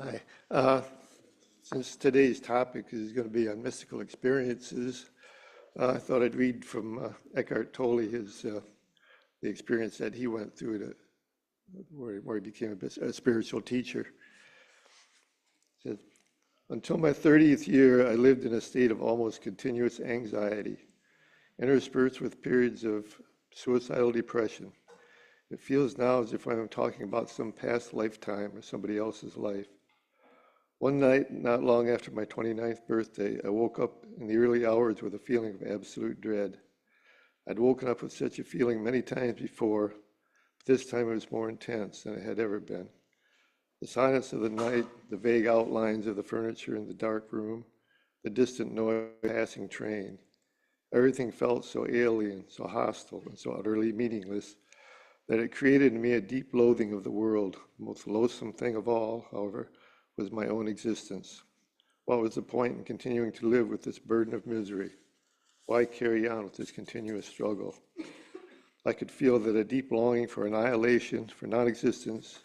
Hi. Since today's topic is going to be on mystical experiences, I thought I'd read from Eckhart Tolle the experience that he went through where he became a spiritual teacher. He said, "Until my 30th year, I lived in a state of almost continuous anxiety, interspersed with periods of suicidal depression. It feels now as if I'm talking about some past lifetime or somebody else's life. One night, not long after my 29th birthday, I woke up in the early hours with a feeling of absolute dread. I'd woken up with such a feeling many times before, but this time it was more intense than it had ever been. The silence of the night, the vague outlines of the furniture in the dark room, the distant noise of a passing train. Everything felt so alien, so hostile, and so utterly meaningless that it created in me a deep loathing of the world. The most loathsome thing of all, however, was my own existence. What was the point in continuing to live with this burden of misery? Why carry on with this continuous struggle? I could feel that a deep longing for annihilation, for non-existence,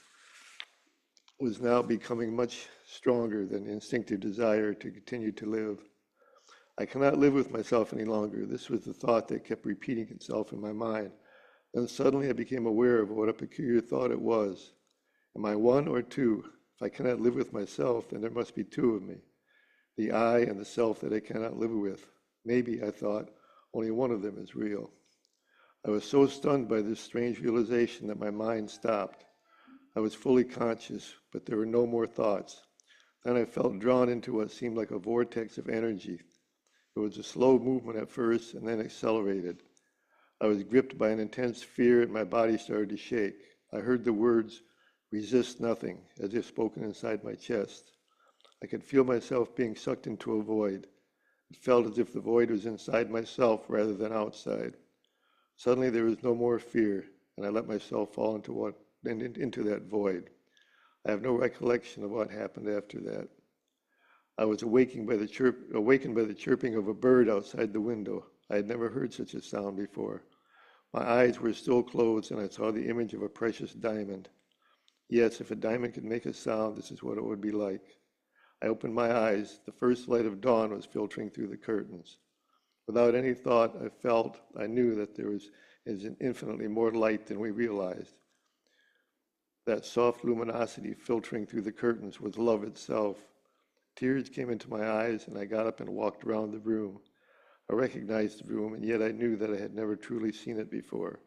was now becoming much stronger than the instinctive desire to continue to live. I cannot live with myself any longer. This was the thought that kept repeating itself in my mind. Then suddenly I became aware of what a peculiar thought it was. Am I one or two? If I cannot live with myself, then there must be two of me, the I and the self that I cannot live with. Maybe, I thought, only one of them is real. I was so stunned by this strange realization that my mind stopped. I was fully conscious, but there were no more thoughts. Then I felt drawn into what seemed like a vortex of energy. It was a slow movement at first and then accelerated. I was gripped by an intense fear and my body started to shake. I heard the words, "Resist nothing," as if spoken inside my chest. I could feel myself being sucked into a void. It felt as if the void was inside myself rather than outside. Suddenly there was no more fear, and I let myself fall into that void. I have no recollection of what happened after that. I was awakened by the chirping of a bird outside the window. I had never heard such a sound before. My eyes were still closed, and I saw the image of a precious diamond. Yes, if a diamond could make a sound, this is what it would be like. I opened my eyes. The first light of dawn was filtering through the curtains. Without any thought, I knew that there was infinitely more light than we realized. That soft luminosity filtering through the curtains was love itself. Tears came into my eyes, and I got up and walked around the room. I recognized the room, and yet I knew that I had never truly seen it before.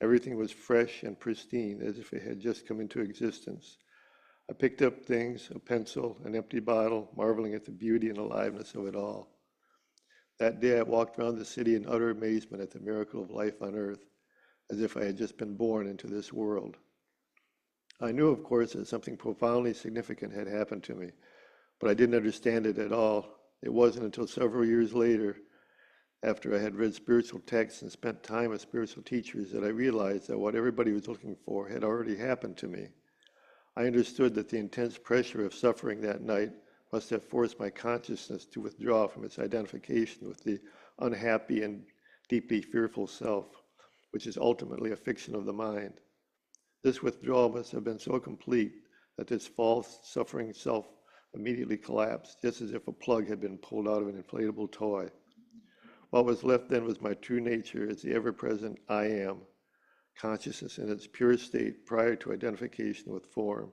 Everything was fresh and pristine, as if it had just come into existence. I picked up things, a pencil, an empty bottle, marveling at the beauty and aliveness of it all. That day I walked around the city in utter amazement at the miracle of life on earth, as if I had just been born into this world. I knew, of course, that something profoundly significant had happened to me, but I didn't understand it at all. It wasn't until several years later, after I had read spiritual texts and spent time with spiritual teachers, that I realized that what everybody was looking for had already happened to me. I understood that the intense pressure of suffering that night must have forced my consciousness to withdraw from its identification with the unhappy and deeply fearful self, which is ultimately a fiction of the mind. This withdrawal must have been so complete that this false, suffering self immediately collapsed, just as if a plug had been pulled out of an inflatable toy. What was left then was my true nature as the ever-present I am, consciousness in its pure state prior to identification with form.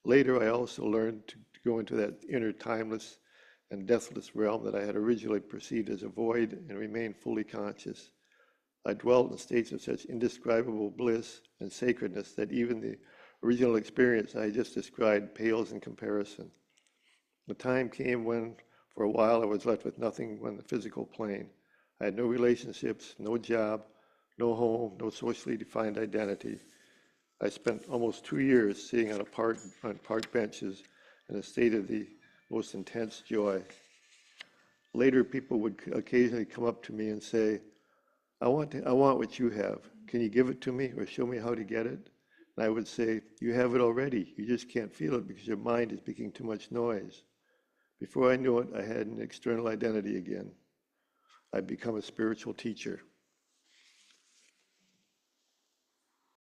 Later, I also learned to go into that inner timeless and deathless realm that I had originally perceived as a void and remain fully conscious. I dwelt in states of such indescribable bliss and sacredness that even the original experience I just described pales in comparison. The time came when, for a while, I was left with nothing on the physical plane. I had no relationships, no job, no home, no socially defined identity. I spent almost 2 years sitting on park benches in a state of the most intense joy. Later, people would occasionally come up to me and say, I want what you have. Can you give it to me or show me how to get it? And I would say, you have it already. You just can't feel it because your mind is making too much noise. Before I knew it, I had an external identity again. I'd become a spiritual teacher.